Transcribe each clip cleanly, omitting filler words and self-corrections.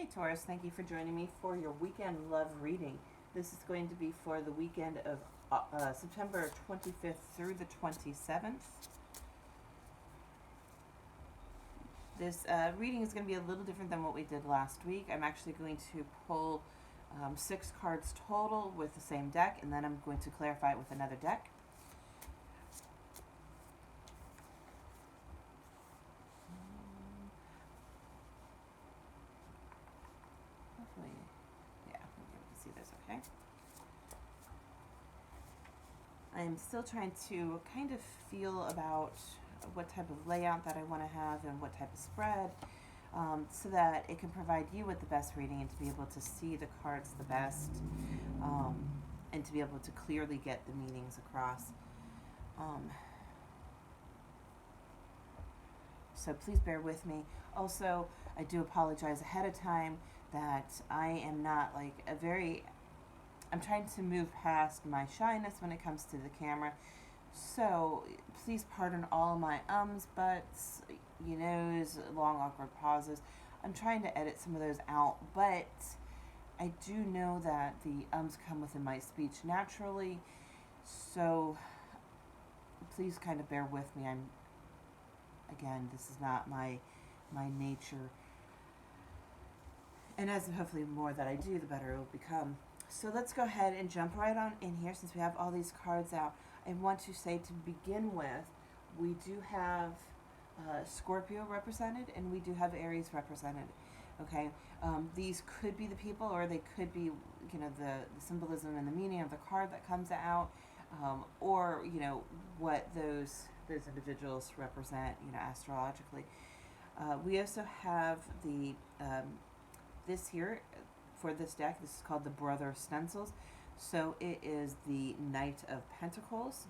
Hey Taurus, thank you for joining me for your weekend love reading. This is going to be for the weekend of September 25th through the 27th. This reading is going to be a little different than what we did last week. I'm actually going to pull 6 cards total with the same deck, and then I'm going to clarify it with another deck. Hopefully, yeah, we'll be able to see this okay. I am still trying to kind of feel about what type of layout that I want to have and what type of spread, so that it can provide you with the best reading and to be able to see the cards the best, and to be able to clearly get the meanings across. So please bear with me. Also, I do apologize ahead of time that I am not like I'm trying to move past my shyness when it comes to the camera. So please pardon all my ums, buts, long awkward pauses. I'm trying to edit some of those out, but I do know that the ums come within my speech naturally. So please kind of bear with me. Again, this is not my nature. And as hopefully more that I do, the better it will become. So let's go ahead and jump right on in here since we have all these cards out. I want to say to begin with, we do have Scorpio represented and we do have Aries represented. Okay, these could be the people, or they could be, the symbolism and the meaning of the card that comes out, or what those individuals represent, astrologically. We also have the this here for this deck. This is called the Brother of Stencils. So it is the Knight of Pentacles.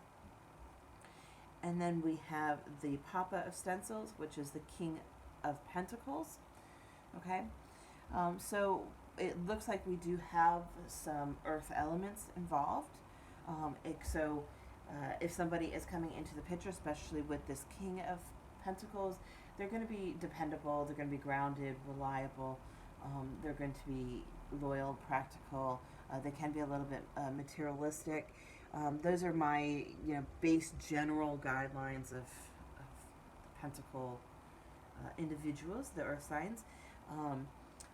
And then we have the Papa of Stencils, which is the King of Pentacles. Okay. So it looks like we do have some earth elements involved. If somebody is coming into the picture, especially with this King of Pentacles, they're going to be dependable, they're going to be grounded, reliable, they're going to be loyal, practical. They can be a little bit materialistic. Those are my base general guidelines of the Pentacle individuals, the earth signs.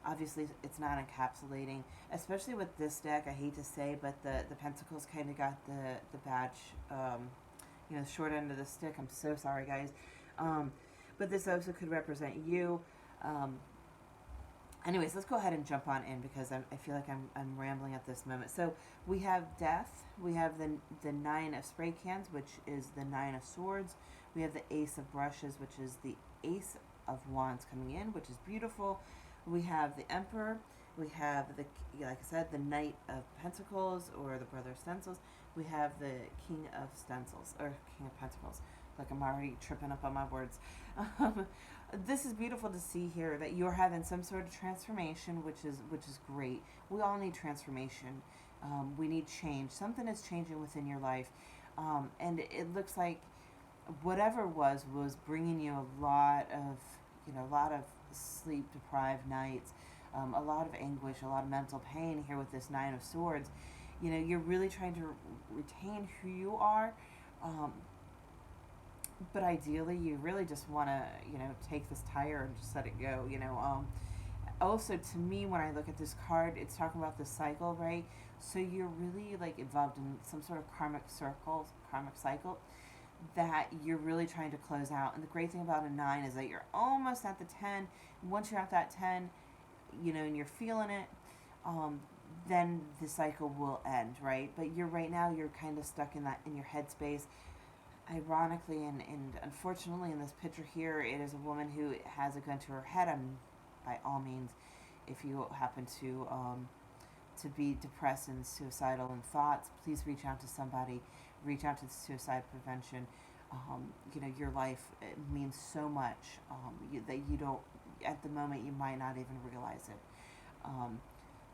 Obviously, it's not encapsulating, especially with this deck. I hate to say, but the Pentacles kind of got the badge, short end of the stick. I'm so sorry, guys. But this also could represent you. Anyways, let's go ahead and jump on in because I feel like I'm rambling at this moment. So we have Death. We have the Nine of Spray Cans, which is the Nine of Swords. We have the Ace of Brushes, which is the Ace of Wands coming in, which is beautiful. We have the Emperor. We have like I said, the Knight of Pentacles, or the Brother of Stencils. We have the King of Stencils, or King of Pentacles. Like I'm already tripping up on my words. This is beautiful to see here that you're having some sort of transformation, which is great. We all need transformation. We need change. Something is changing within your life, and it looks like whatever was bringing you a lot of sleep deprived nights, a lot of anguish, a lot of mental pain here with this Nine of Swords. You're really trying to retain who you are. But ideally, you really just want to, take this tire and just let it go, Also, to me, when I look at this card, it's talking about the cycle, right? So you're really, involved in some sort of karmic cycle that you're really trying to close out. And the great thing about a 9 is that you're almost at the 10. Once you're at that 10, and you're feeling it, then the cycle will end, right? But right now, you're kind of stuck in your headspace. Ironically and unfortunately, in this picture here, it is a woman who has a gun to her head. By all means, if you happen to be depressed and suicidal in thoughts, please reach out to somebody. Reach out to the suicide prevention. Your life, it means so much that you don't, at the moment, you might not even realize it.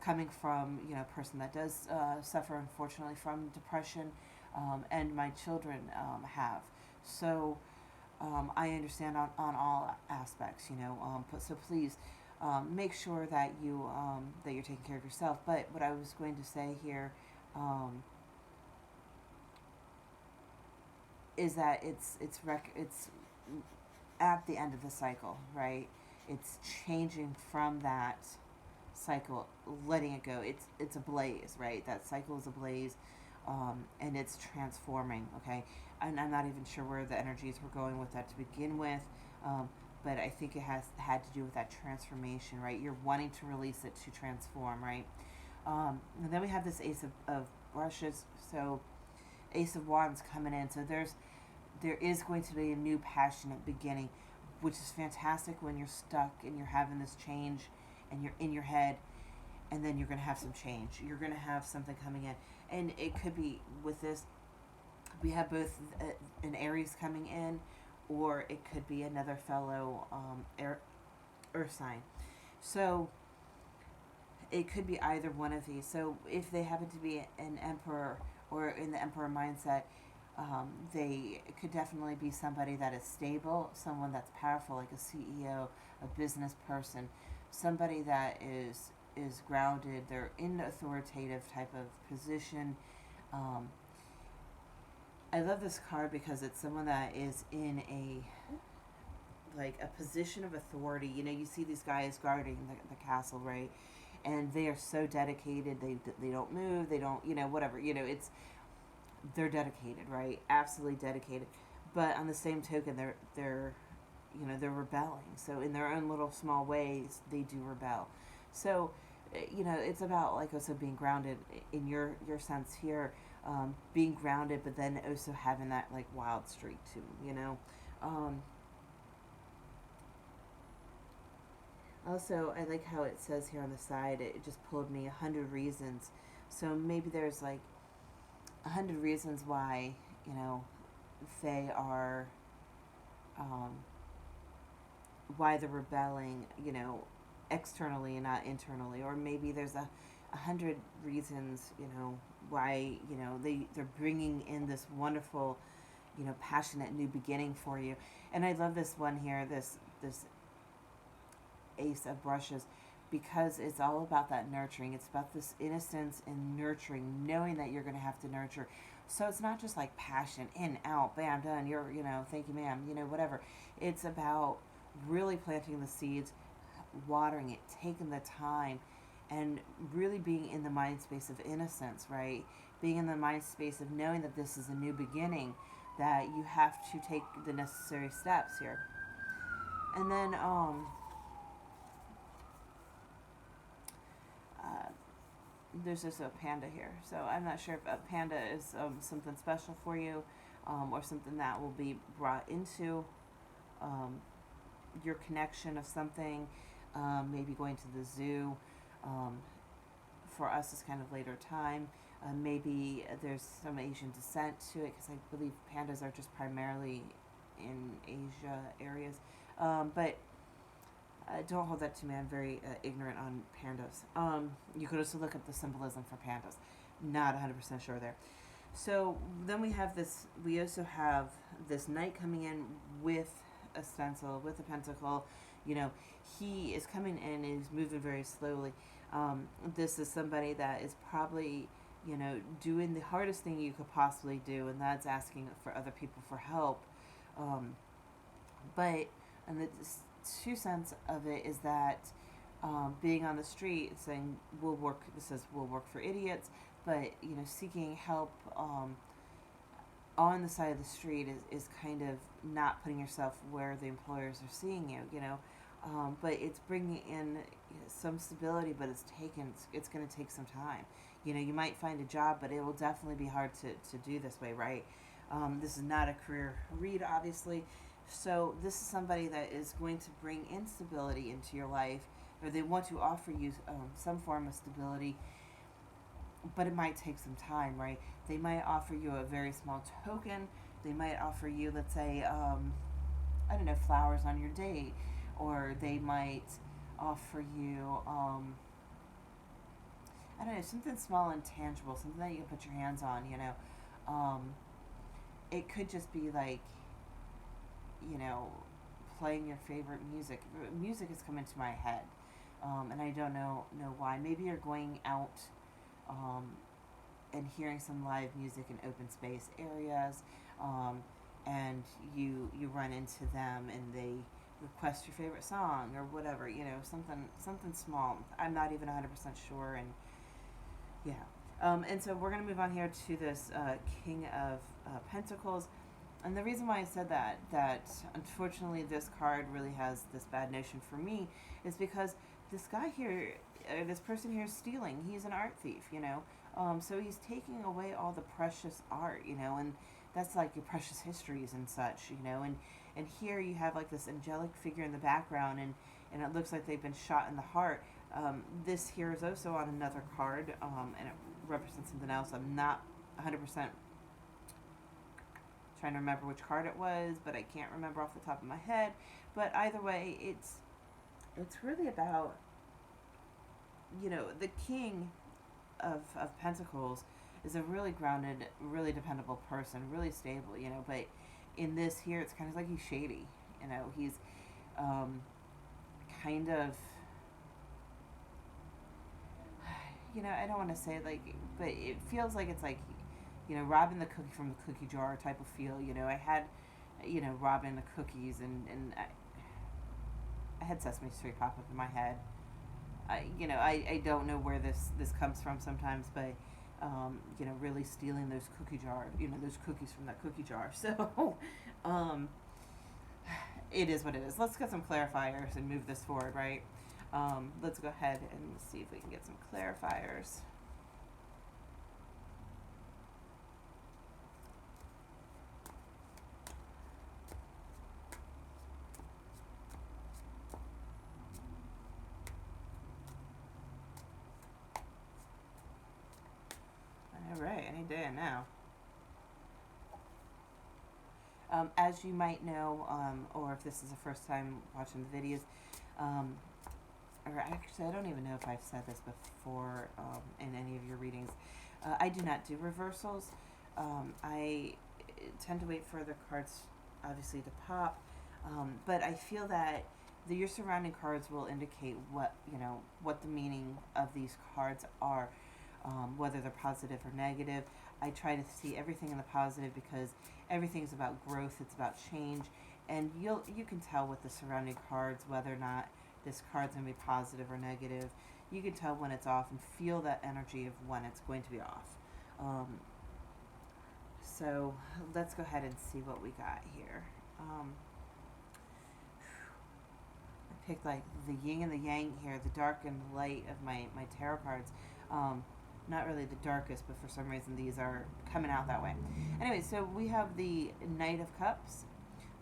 Coming from a person that does suffer, unfortunately, from depression, and my children have. So I understand on all aspects, so please, make sure that you're taking care of yourself. But what I was going to say here um, is that it's at the end of the cycle, right? It's changing from that cycle, letting it go. It's a blaze, right? That cycle is a blaze, and it's transforming. Okay, and I'm not even sure where the energies were going with that to begin with, um, but I think it has had to do with that transformation, right? You're wanting to release it to transform, right? And then we have this of brushes, so Ace of Wands coming in. So there is going to be a new passionate beginning, which is fantastic when you're stuck and you're having this change and you're in your head, and then you're going to have some change. You're going to have something coming in. And it could be with this, we have both an Aries coming in, or it could be another fellow earth sign. So it could be either one of these. So if they happen to be an emperor or in the emperor mindset, they could definitely be somebody that is stable, someone that's powerful, like a CEO, a business person, somebody that is grounded. They're in an authoritative type of position. Um, I love this card because it's someone that is in a position of authority. You know, you see these guys guarding the castle, right? And they are so dedicated. They don't move. They don't, whatever. They're dedicated, right? Absolutely dedicated. But on the same token, they're rebelling. So in their own little small ways, they do rebel. So, it's about, like, also being grounded in your sense here, being grounded, but then also having that, like, wild streak too. Also, I like how it says here on the side. It just pulled me 100 reasons. So maybe there's like 100 reasons why they are um, why they're rebelling, externally and not internally. Or maybe there's 100 reasons, why they're bringing in this wonderful, passionate new beginning for you. And I love this one here, this Ace of Brushes, because it's all about that nurturing. It's about this innocence and nurturing, knowing that you're going to have to nurture. So it's not just like passion, in, out, bam, done, you're, thank you, ma'am, whatever. It's about really planting the seeds, watering it, taking the time, and really being in the mind space of innocence, right? Being in the mind space of knowing that this is a new beginning, that you have to take the necessary steps here. And then, uh, there's just a panda here. So I'm not sure if a panda is something special for you, or something that will be brought into um, your connection of something, maybe going to the zoo. Um, for us, it's kind of later time. Maybe there's some Asian descent to it, because I believe pandas are just primarily in Asia areas. But don't hold that to me. I'm very ignorant on pandas. You could also look up the symbolism for pandas. Not 100% sure there. So then we have this. We also have this knight coming in with a stencil, with a pentacle. He is coming in and he's moving very slowly. This is somebody that is probably, doing the hardest thing you could possibly do, and that's asking for other people for help. Um, but and the true sense of it is that being on the street, saying we'll work. This says we'll work for idiots, but seeking help on the side of the street is kind of not putting yourself where the employers are seeing you. But it's bringing in some stability, but it's going to take some time. You might find a job, but it will definitely be hard to do this way, right? This is not a career read, obviously. So this is somebody that is going to bring instability into your life, or they want to offer you some form of stability, but it might take some time, right? They might offer you a very small token. They might offer you, let's say, I don't know, flowers on your date, or they might offer you, I don't know, something small and tangible, something that you can put your hands on. It could just be like, playing your favorite music. Music is coming to my head. and I don't know why. Maybe you're going out um, and hearing some live music in open space areas, um, and you run into them and they request your favorite song or whatever, something small. I'm not even 100% sure, and yeah. And so we're going to move on here to this King of Pentacles. And the reason why I said that unfortunately this card really has this bad notion for me, is because this guy here, this person here is stealing. He's an art thief, so he's taking away all the precious art, and that's like your precious histories and such, and here you have like this angelic figure in the background, and it looks like they've been shot in the heart. This here is also on another card, and it represents something else. I'm not 100% trying to remember which card it was, but I can't remember off the top of my head. But either way, it's really about, the King of Pentacles is a really grounded, really dependable person, really stable, but in this here, it's kind of like he's shady, he's kind of, I don't want to say like, but it feels like it's like, robbing the cookie from the cookie jar type of feel. I had, robbing the cookies, and I had Sesame Street pop up in my head. I don't know where this comes from sometimes, but, really stealing those cookie jar, those cookies from that cookie jar. So, it is what it is. Let's get some clarifiers and move this forward, right? Let's go ahead and see if we can get some clarifiers. All right, any day now. As you might know, or if this is the first time watching the videos, or actually, I don't even know if I've said this before in any of your readings. I do not do reversals. I tend to wait for the cards, obviously, to pop, but I feel that your surrounding cards will indicate what the meaning of these cards are, whether they're positive or negative. I try to see everything in the positive because everything's about growth. It's about change, and you can tell with the surrounding cards whether or not this card's going to be positive or negative. You can tell when it's off and feel that energy of when it's going to be off. So let's go ahead and see what we got here. I picked like the yin and the yang here, the dark and light of my tarot cards. Not really the darkest, but for some reason these are coming out that way. Anyway, so we have the Knight of Cups,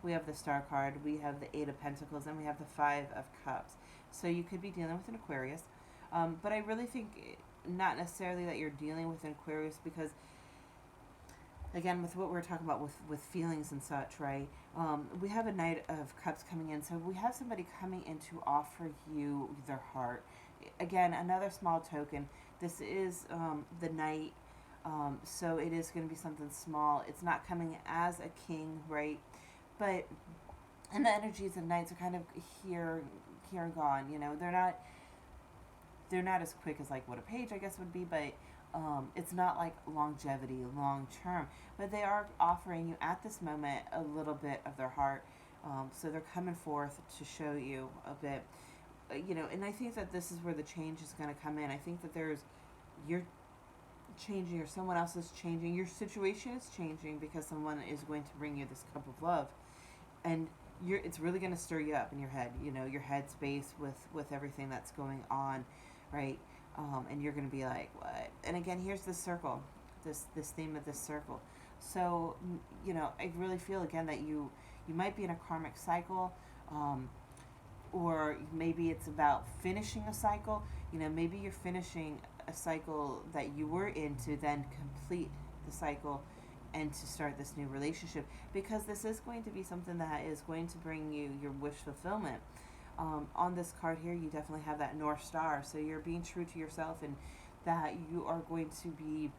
we have the Star card, we have the Eight of Pentacles, and we have the Five of Cups. So you could be dealing with an Aquarius, but I really think not necessarily that you're dealing with an Aquarius, because again, with what we're talking about with feelings and such, right? We have a Knight of Cups coming in, so we have somebody coming in to offer you their heart. Again, another small token. This is the Knight, so it is going to be something small. It's not coming as a king, right? But, and the energies of Knights are kind of here and gone. They're not as quick as like what a page, I guess, would be, but it's not like longevity, long term. But they are offering you at this moment a little bit of their heart. So they're coming forth to show you a bit. And I think that this is where the change is going to come in. I think that you're changing, or someone else is changing. Your situation is changing because someone is going to bring you this cup of love, and it's really going to stir you up in your head. Your head space with everything that's going on, right? And you're going to be like, what? And again, here's the circle, this theme of this circle. So I really feel again that you might be in a karmic cycle. Or maybe it's about finishing a cycle. Maybe you're finishing a cycle that you were in to then complete the cycle and to start this new relationship, because this is going to be something that is going to bring you your wish fulfillment. On this card here, you definitely have that North Star, so you're being true to yourself, and that you are going to be,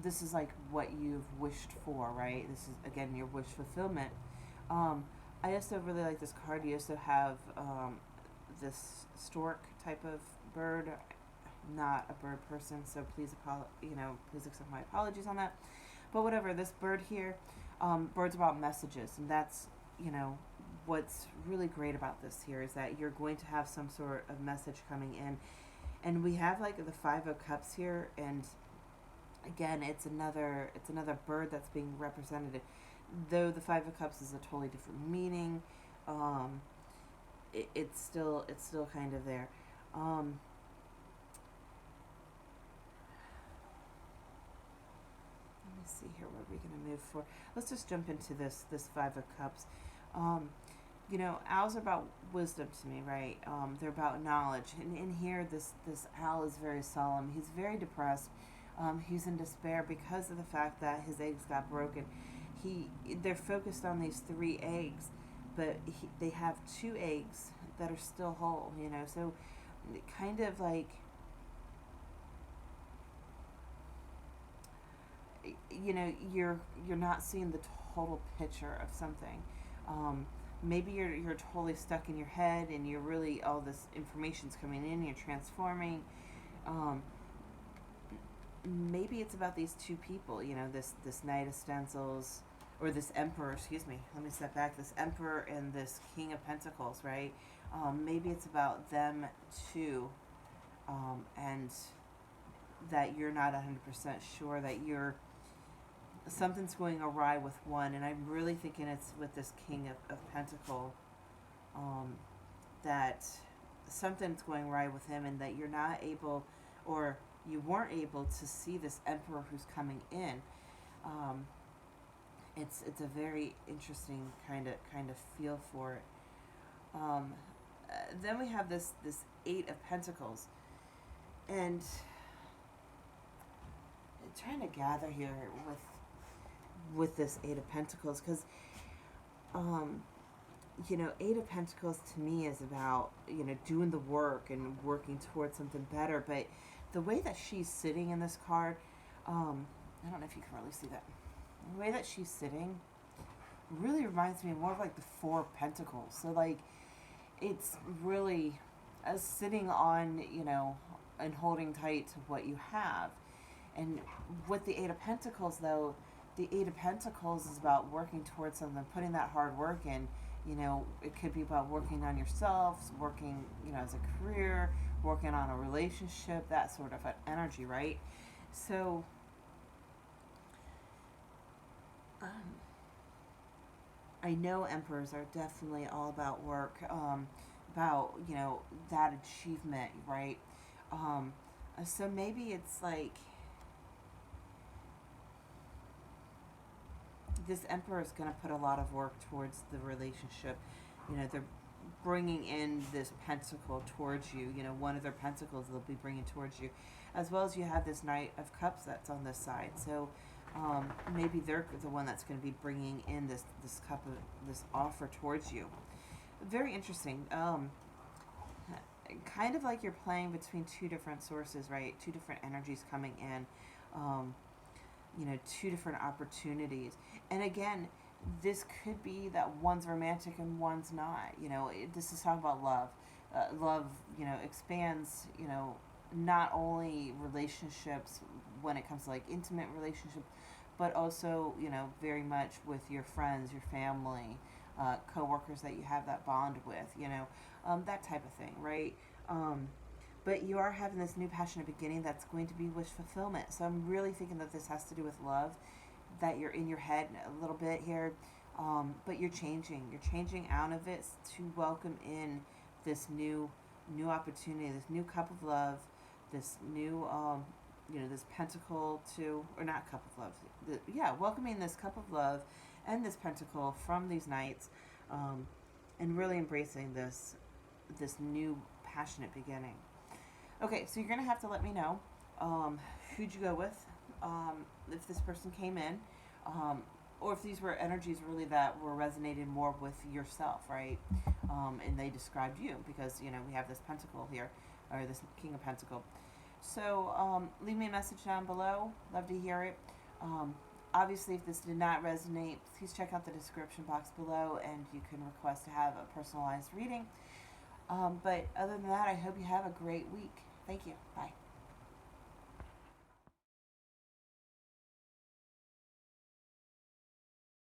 this is like what you've wished for, right? This is, again, your wish fulfillment. I also really like this card. You also have this stork type of bird. Not a bird person, so please please accept my apologies on that. But whatever, this bird here, birds about messages, and that's, you know, what's really great about this here is that you're going to have some sort of message coming in. And we have like the Five of Cups here, and again, it's another bird that's being represented. Though the Five of Cups is a totally different meaning, it's still kind of there. Um, Let me see here. What are we going to move for? Let's just jump into this Five of Cups. Um, owls are about wisdom to me, right? They're about knowledge. And in here, this owl is very solemn. He's very depressed. He's in despair because of the fact that his eggs got broken. They're focused on these three eggs, but they have two eggs that are still whole. So kind of like, you're not seeing the total picture of something. Maybe you're totally stuck in your head, and you're really, all this information's coming in, you're transforming. um, Maybe it's about these two people, this Knight of Stencils, or this Emperor, excuse me, let me step back, this Emperor and this King of Pentacles, right? Maybe it's about them too, and that you're not 100% sure that something's going awry with one, and I'm really thinking it's with this King of Pentacle, um, that something's going right with him, and that you're not able, or you weren't able to see this Emperor who's coming in. Um, it's a very interesting kind of feel for it. Um, then we have this Eight of Pentacles, and I'm trying to gather here with this Eight of Pentacles, because um, Eight of Pentacles to me is about, doing the work and working towards something better. But the way that she's sitting in this card, I don't know if you can really see that. The way that she's sitting really reminds me more of like the Four of Pentacles. So like, it's really sitting on, and holding tight to what you have. And with the Eight of Pentacles, though, the Eight of Pentacles is about working towards something, putting that hard work in. It could be about working on yourself, working, as a career, working on a relationship, that sort of energy, right? So, um, I know emperors are definitely all about work, about, that achievement, right? Um, so maybe it's like, this emperor is going to put a lot of work towards the relationship. They're bringing in this pentacle towards you. One of their pentacles they'll be bringing towards you, as well as you have this Knight of Cups that's on this side. So maybe they're the one that's going to be bringing in this cup of this offer towards you. Very interesting. Kind of like you're playing between two different sources, right? Two different energies coming in. Two different opportunities. And again, this could be that one's romantic and one's not. This is talking about love. Love, expands, not only relationships when it comes to like intimate relationships, but also, very much with your friends, your family, coworkers that you have that bond with, that type of thing, right? But you are having this new passionate beginning that's going to be wish fulfillment. So I'm really thinking that this has to do with love, that you're in your head a little bit here, but you're changing. You're changing out of it to welcome in this new opportunity, this new cup of love, this new, this pentacle to, or not cup of love, welcoming this cup of love and this pentacle from these knights, and really embracing this new passionate beginning. Okay, so you're going to have to let me know who'd you go with, if this person came in, or if these were energies really that were resonating more with yourself, right? And they described you, because, we have this pentacle here, or this King of Pentacle. So leave me a message down below. Love to hear it. Obviously, if this did not resonate, please check out the description box below, and you can request to have a personalized reading. But other than that, I hope you have a great week. Thank you. Bye.